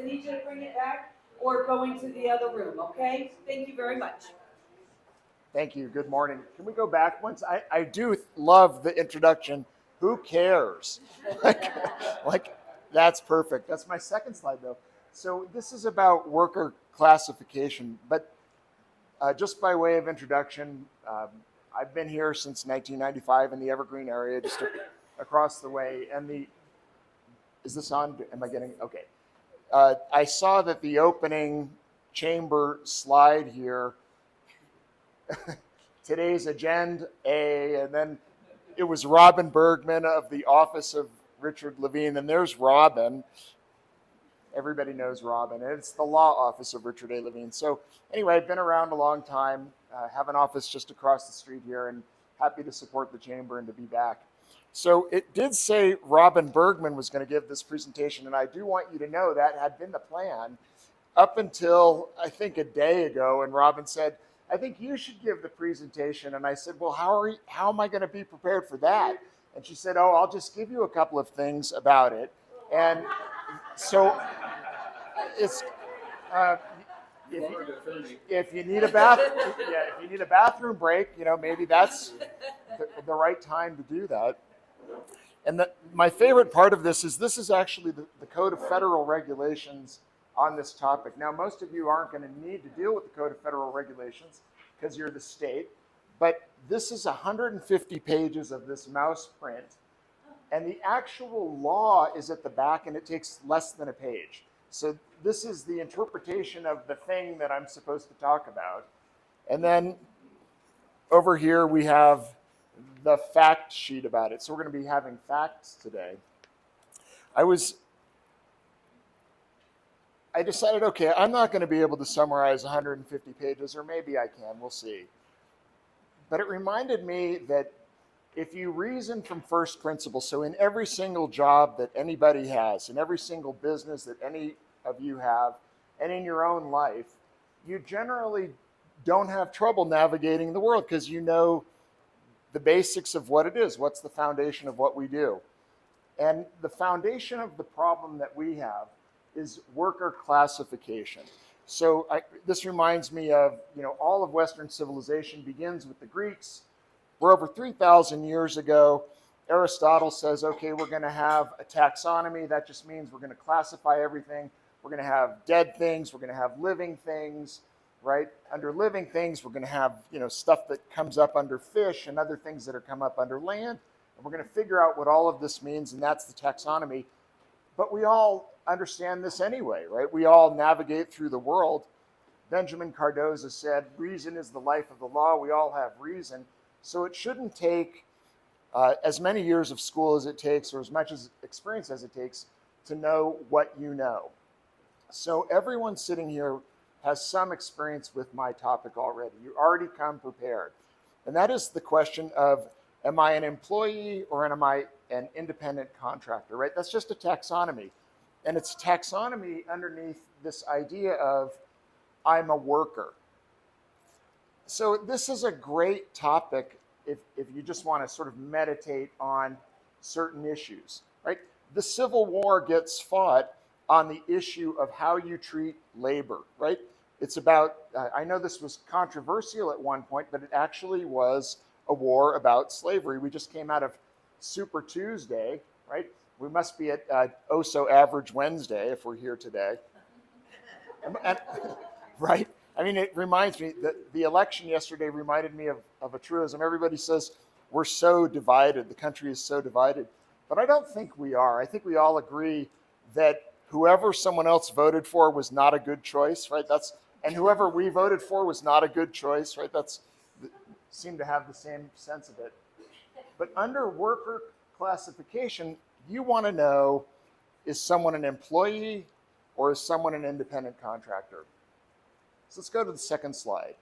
I need you to bring it back or go into the other room, okay? Thank you very much. Thank you. Good morning. Can we go back once? I do love the introduction. Who cares? like, that's perfect. That's my second slide, though. So this is about worker classification, but just by way of introduction, I've been here since 1995 in the Evergreen area, just across the way. And is this on? Am I getting, okay. I saw that the opening chamber slide here, today's agenda A, and then it was Robin Bergman of the office of Richard Levine, and there's Robin. Everybody knows Robin. It's the law office of Richard A. Levine. So anyway, I've been around a long time, have an office just across the street here, and happy to support the chamber and to be back. So it did say Robin Bergman was going to give this presentation, and I do want you to know that had been the plan up until I think a day ago, and Robin said, I think you should give the presentation. And I said, well, how am I going to be prepared for that? And she said, oh, I'll just give you a couple of things about it. And so it's if you need a if you need a bathroom break, maybe that's the right time to do that. And my favorite part of this is actually the Code of Federal Regulations on this topic. Now, most of you aren't going to need to deal with the Code of Federal Regulations because you're the state, but this is 150 pages of this mouse print, and the actual law is at the back, and it takes less than a page. So this is the interpretation of the thing that I'm supposed to talk about. And then over here we have the fact sheet about it. So we're going to be having facts today. I decided, okay, I'm not going to be able to summarize 150 pages, or maybe I can, we'll see. But it reminded me that if you reason from first principles, so in every single job that anybody has, in every single business that any of you have, and in your own life, you generally don't have trouble navigating the world because you know the basics of what it is. What's the foundation of what we do? And the foundation of the problem that we have is worker classification. So this reminds me of, all of Western civilization begins with the Greeks. We're over 3,000 years ago. Aristotle says, okay, we're going to have a taxonomy. That just means we're going to classify everything. We're going to have dead things. We're going to have living things, right? Under living things, we're going to have, stuff that comes up under fish and other things that are come up under land. And we're going to figure out what all of this means, and that's the taxonomy. But we all understand this anyway, right? We all navigate through the world. Benjamin Cardozo said, reason is the life of the law. We all have reason. So it shouldn't take as many years of school as it takes, or as much as experience as it takes, to know what you know. So everyone sitting here has some experience with my topic already. You already come prepared. And that is the question of, am I an employee or am I an independent contractor, right? That's just a taxonomy. And it's taxonomy underneath this idea of I'm a worker. So this is a great topic if you just want to sort of meditate on certain issues, right? The Civil War gets fought on the issue of how you treat labor, right? It's about, I know this was controversial at one point, but it actually was a war about slavery. We just came out of Super Tuesday, right? We must be at so average Wednesday if we're here today. And, right? I mean, it reminds me that the election yesterday reminded me of a truism. Everybody says we're so divided, the country is so divided. But I don't think we are. I think we all agree that whoever someone else voted for was not a good choice, right? And whoever we voted for was not a good choice, right? Seem to have the same sense of it. But under worker classification, you want to know, is someone an employee or is someone an independent contractor? So let's go to the second slide.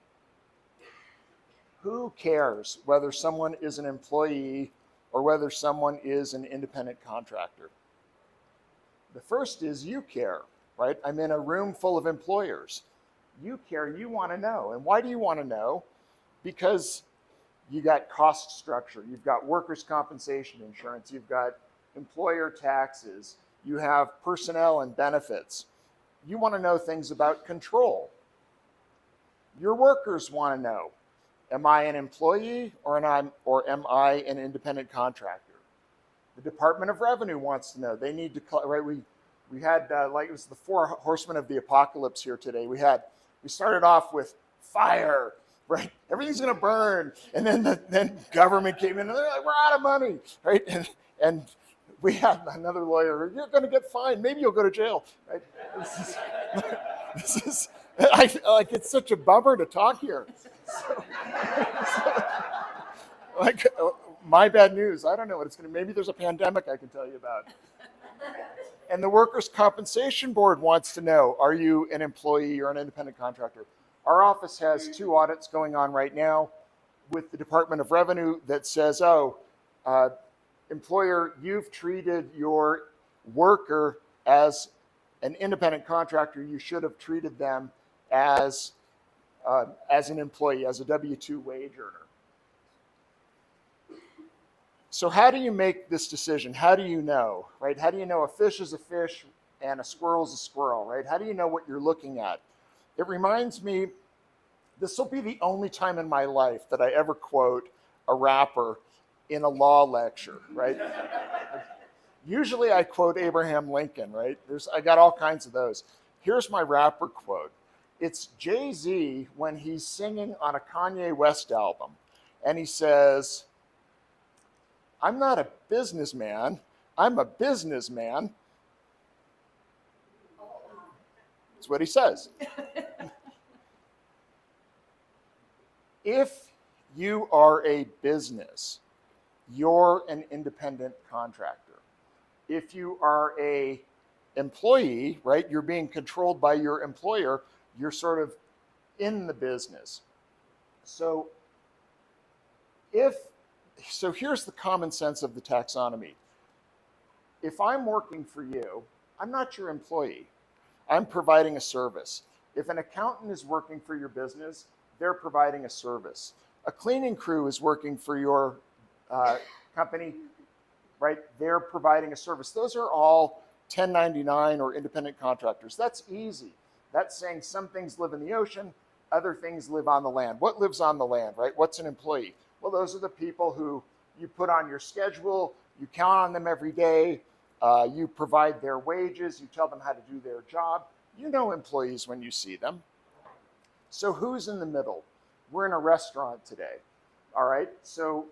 Who cares whether someone is an employee or whether someone is an independent contractor? The first is you care, right? I'm in a room full of employers. You care, you want to know. And why do you want to know? Because you got cost structure, you've got workers' compensation insurance, you've got employer taxes, you have personnel and benefits. You want to know things about control. Your workers want to know, am I an employee or am I an independent contractor? The Department of Revenue wants to know. They need to, right? We had like it was the four horsemen of the apocalypse here today. We started off with fire, right? Everything's going to burn, and then government came in and they're like, we're out of money, right? And we had another lawyer. You're going to get fined. Maybe you'll go to jail, right? This is like it's such a bummer to talk here. Like my bad news. I don't know what it's going to. Maybe there's a pandemic I can tell you about. And the Workers' Compensation Board wants to know, are you an employee or an independent contractor? Our office has 2 audits going on right now with the Department of Revenue that says, employer, you've treated your worker as an independent contractor. You should have treated them as an employee, as a W-2 wage earner. So how do you make this decision? How do you know, right? How do you know a fish is a fish and a squirrel is a squirrel, right? How do you know what you're looking at? It reminds me, this will be the only time in my life that I ever quote a rapper in a law lecture, right? Usually I quote Abraham Lincoln, right? I got all kinds of those. Here's my rapper quote. It's Jay-Z when he's singing on a Kanye West album, and he says, I'm not a businessman, I'm a businessman. That's what he says. If you are a business, you're an independent contractor. If you are a employee, right, you're being controlled by your employer, you're sort of in the business. So here's the common sense of the taxonomy. If I'm working for you, I'm not your employee. I'm providing a service. If an accountant is working for your business, they're providing a service. A cleaning crew is working for your company, right? They're providing a service. Those are all 1099 or independent contractors. That's easy. That's saying some things live in the ocean, other things live on the land. What lives on the land, right? What's an employee? Well, those are the people who you put on your schedule, you count on them every day, you provide their wages, you tell them how to do their job. You know employees when you see them. So who's in the middle? We're in a restaurant today, all right? So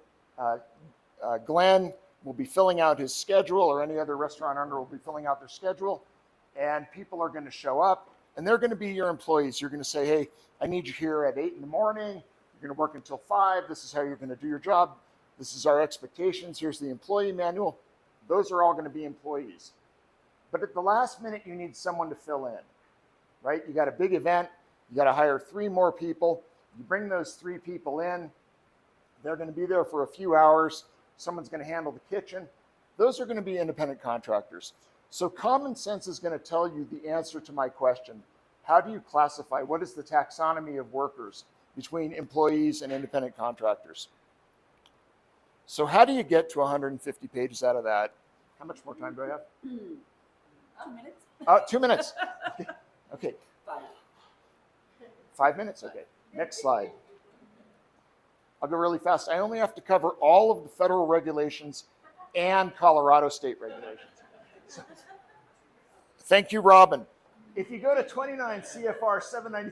Glenn will be filling out his schedule, or any other restaurant owner will be filling out their schedule, and people are going to show up, and they're going to be your employees. You're going to say, hey, I need you here at 8 in the morning. You're going to work until 5. This is how you're going to do your job. This is our expectations. Here's the employee manual. Those are all going to be employees. But at the last minute, you need someone to fill in, right? You got a big event. You got to hire 3 more people. You bring those 3 people in. They're going to be there for a few hours. Someone's going to handle the kitchen. Those are going to be independent contractors. So common sense is going to tell you the answer to my question. How do you classify? What is the taxonomy of workers between employees and independent contractors? So how do you get to 150 pages out of that? How much more time do I have? 2 minutes. 2 minutes. Okay. 5. 5 minutes? Okay. Next slide. I'll go really fast. I only have to cover all of the federal regulations and Colorado state regulations. So, thank you, Robin. If you go to 29 CFR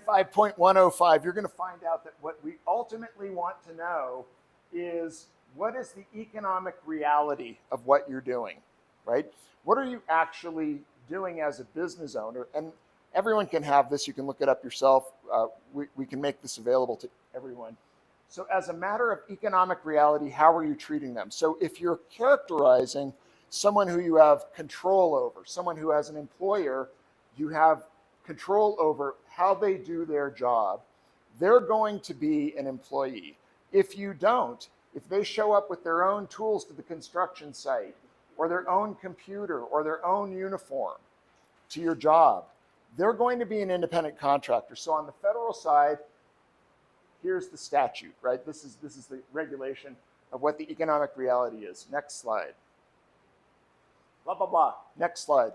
795.105, you're going to find out that what we ultimately want to know is what is the economic reality of what you're doing, right? What are you actually doing as a business owner? And everyone can have this. You can look it up yourself. We can make this available to everyone. So as a matter of economic reality, how are you treating them? So if you're characterizing someone who you have control over, someone who has an employer, you have control over how they do their job, they're going to be an employee. If you don't, if they show up with their own tools to the construction site, or their own computer, or their own uniform to your job, they're going to be an independent contractor. So on the federal side, here's the statute, right? This is the regulation of what the economic reality is. Next slide. Blah, blah, blah. Next slide.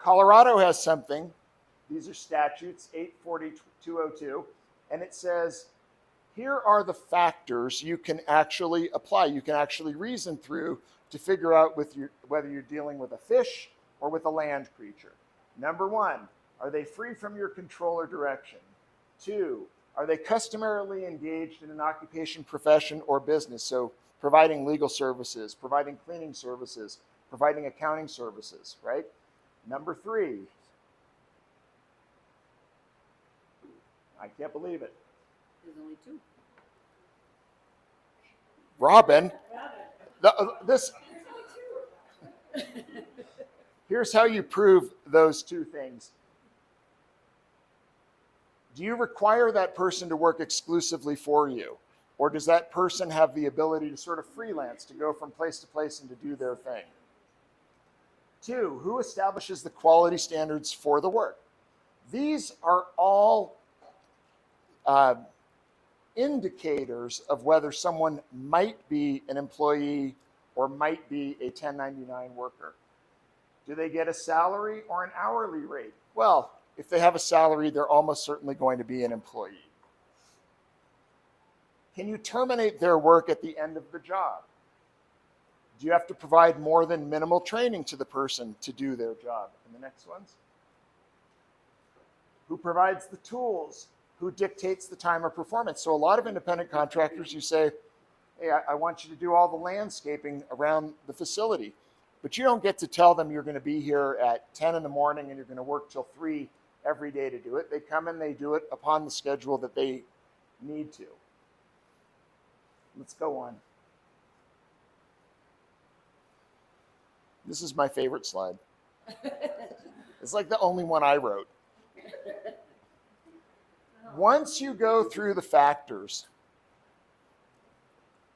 Colorado has something. These are statutes, 84202, and it says, here are the factors you can actually apply. You can actually reason through to figure out whether you're dealing with a fish or with a land creature. Number one, are they free from your control or direction? Two, are they customarily engaged in an occupation, profession, or business? So providing legal services, providing cleaning services, providing accounting services, right? Number three, I can't believe it. There's only two. Robin, here's how you prove those two things. Do you require that person to work exclusively for you? Or does that person have the ability to sort of freelance, to go from place to place and to do their thing? Two, who establishes the quality standards for the work? These are all indicators of whether someone might be an employee or might be a 1099 worker. Do they get a salary or an hourly rate? Well, if they have a salary, they're almost certainly going to be an employee. Can you terminate their work at the end of the job? Do you have to provide more than minimal training to the person to do their job? And the next ones. Who provides the tools? Who dictates the time of performance? So a lot of independent contractors, you say, hey, I want you to do all the landscaping around the facility. But you don't get to tell them you're going to be here at 10 in the morning and you're going to work till 3 every day to do it. They come and they do it upon the schedule that they need to. Let's go on. This is my favorite slide. It's like the only one I wrote. Once you go through the factors,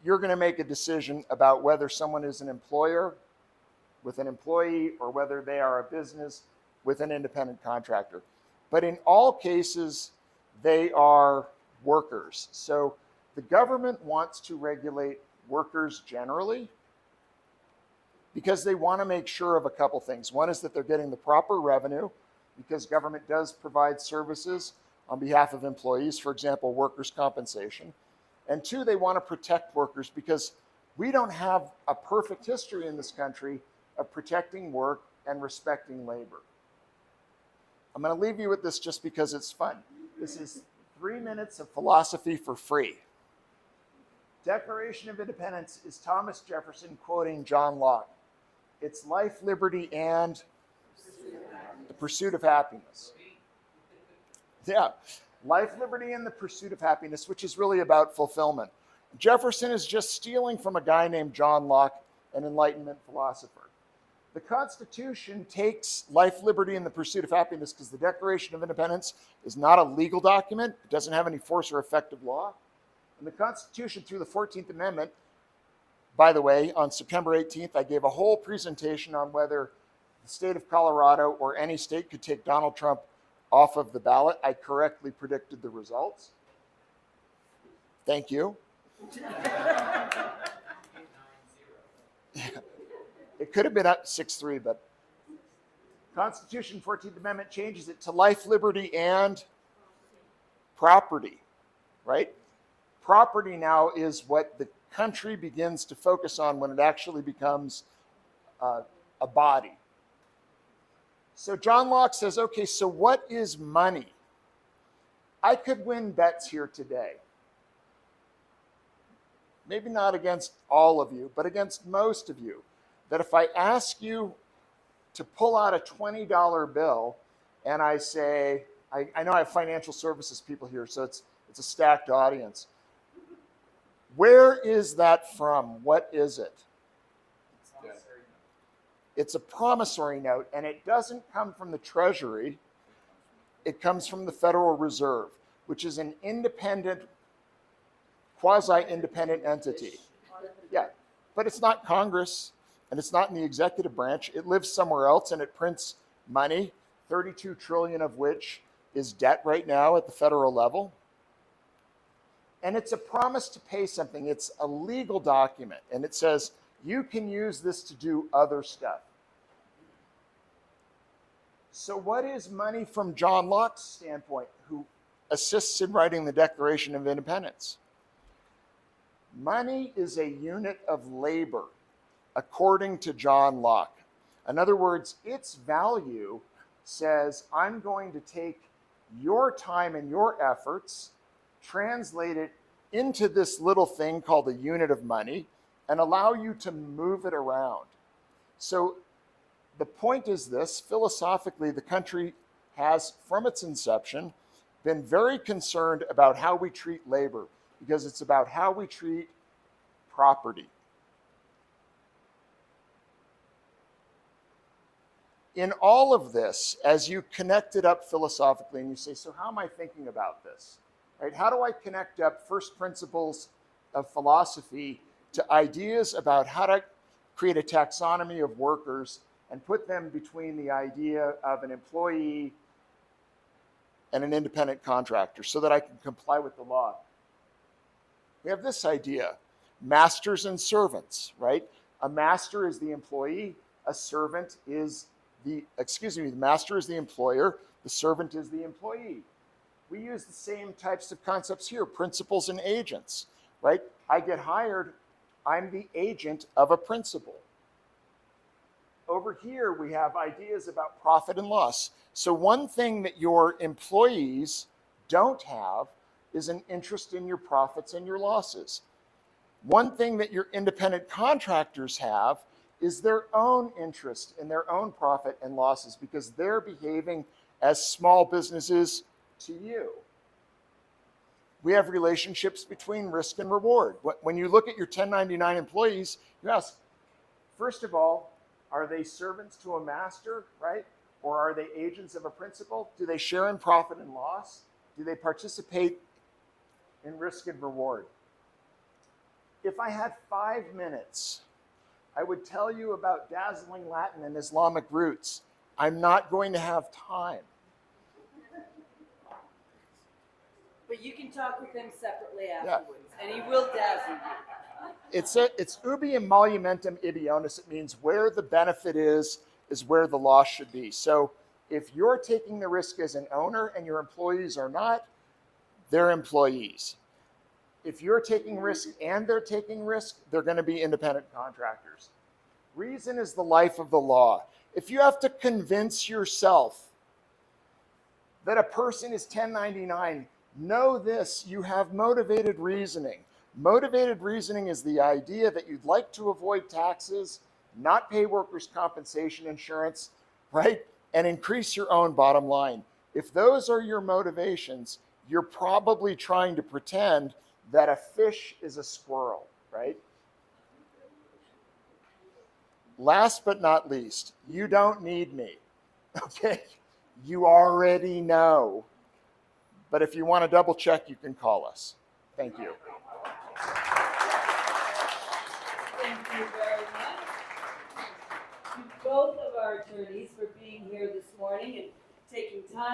you're going to make a decision about whether someone is an employer with an employee or whether they are a business with an independent contractor. But in all cases, they are workers. So the government wants to regulate workers generally because they want to make sure of a couple things. One is that they're getting the proper revenue because government does provide services on behalf of employees, for example, workers' compensation. And two, they want to protect workers because we don't have a perfect history in this country of protecting work and respecting labor. I'm going to leave you with this just because it's fun. This is 3 minutes of philosophy for free. Declaration of Independence is Thomas Jefferson quoting John Locke. It's life, liberty, and the pursuit of happiness. Yeah, life, liberty, and the pursuit of happiness, which is really about fulfillment. Jefferson is just stealing from a guy named John Locke, an Enlightenment philosopher. The Constitution takes life, liberty, and the pursuit of happiness because the Declaration of Independence is not a legal document. It doesn't have any force or effective law. And the Constitution, through the 14th Amendment, by the way, on September 18th, I gave a whole presentation on whether the state of Colorado or any state could take Donald Trump off of the ballot. I correctly predicted the results. Thank you. It could have been up 6-3, but Constitution 14th Amendment changes it to life, liberty, and property, right? Property now is what the country begins to focus on when it actually becomes a body. So John Locke says, okay, so what is money? I could win bets here today. Maybe not against all of you, but against most of you. That if I ask you to pull out a $20 bill and I say, I know I have financial services people here, so it's a stacked audience. Where is that from? What is it? It's a promissory note, and it doesn't come from the Treasury. It comes from the Federal Reserve, which is an independent, quasi-independent entity. Yeah, but it's not Congress, and it's not in the executive branch. It lives somewhere else, and it prints money, 32 trillion of which is debt right now at the federal level. And it's a promise to pay something. It's a legal document, and it says, you can use this to do other stuff. So what is money from John Locke's standpoint, who assists in writing the Declaration of Independence? Money is a unit of labor, according to John Locke. In other words, its value says, I'm going to take your time and your efforts, translate it into this little thing called a unit of money, and allow you to move it around. So the point is this: philosophically, the country has, from its inception, been very concerned about how we treat labor, because it's about how we treat property. In all of this, as you connect it up philosophically and you say, so how am I thinking about this? Right? How do I connect up first principles of philosophy to ideas about how to create a taxonomy of workers and put them between the idea of an employee and an independent contractor so that I can comply with the law? We have this idea: masters and servants, right? A master is the employee, a servant is the master is the employer, the servant is the employee. We use the same types of concepts here, principals and agents, right? I get hired, I'm the agent of a principal. Over here, we have ideas about profit and loss. So one thing that your employees don't have is an interest in your profits and your losses. One thing that your independent contractors have is their own interest in their own profit and losses, because they're behaving as small businesses to you. We have relationships between risk and reward. When you look at your 1099 employees, you ask, first of all, are they servants to a master, right? Or are they agents of a principal? Do they share in profit and loss? Do they participate in risk and reward? If I had 5 minutes, I would tell you about dazzling Latin and Islamic roots. I'm not going to have time. But you can talk with him separately afterwards, and he will dazzle you. It's ubi emolumentum ibionis. It means where the benefit is where the loss should be. So if you're taking the risk as an owner and your employees are not, they're employees. If you're taking risk and they're taking risk, they're going to be independent contractors. Reason is the life of the law. If you have to convince yourself that a person is 1099, know this: you have motivated reasoning. Motivated reasoning is the idea that you'd like to avoid taxes, not pay workers' compensation insurance, right? And increase your own bottom line. If those are your motivations, you're probably trying to pretend that a fish is a squirrel, right? Last but not least, you don't need me, okay? You already know. But if you want to double check, you can call us. Thank you. Thank you very much to both of our attorneys for being here this morning and taking time.